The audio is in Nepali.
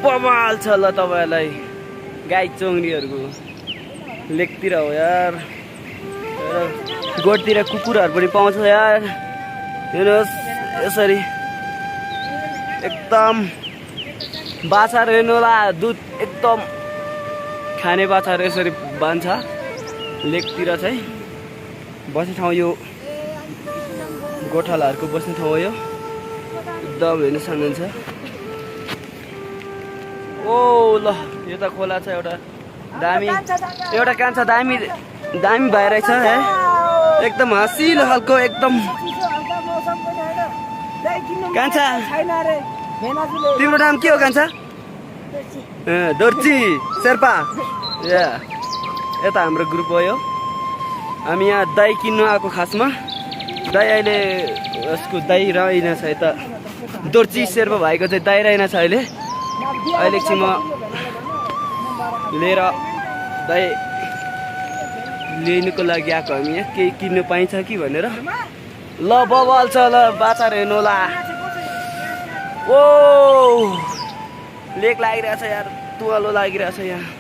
बवाल छ ल तपाईलाई गाई चोङ्रीहरूको लेकतिर हो यार गोठतिर कुकुरहरू पनि पाउँछ यार हेर्नुहोस् यसरी एकदम बाछा रेनोला दुध एकदम खाने बाछाहरू यसरी बान्छ लेकतिर चाहिँ बस्ने ठाउँ यो गोठालाहरूको बस्ने ठाउँ हो यो एकदम हेर्नु सक्नुहुन्छ ओ ल यो त खोला छ एउटा दामी एउटा कान्छा दामी दामी भइरहेछ है एकदम हँसिलो खालको एकदम कान्छा तिम्रो नाम के हो कान्छा दोर्ची शेर्पा यता हाम्रो ग्रुप हो यो हामी यहाँ दही किन्नु आएको खासमा दही अहिले उसको दही रहेनछ यता दोर्ची शेर्पा भाइको चाहिँ दही रहेनछ अहिले एकछिन म लिएर दही लिनुको लागि आएको हामी यहाँ केही किन्नु पाइन्छ कि भनेर ल बवाल छ ल बाछा हेर्नुहोला ओ लेक लागिरहेछ यार तुवालो लागिरहेछ यहाँ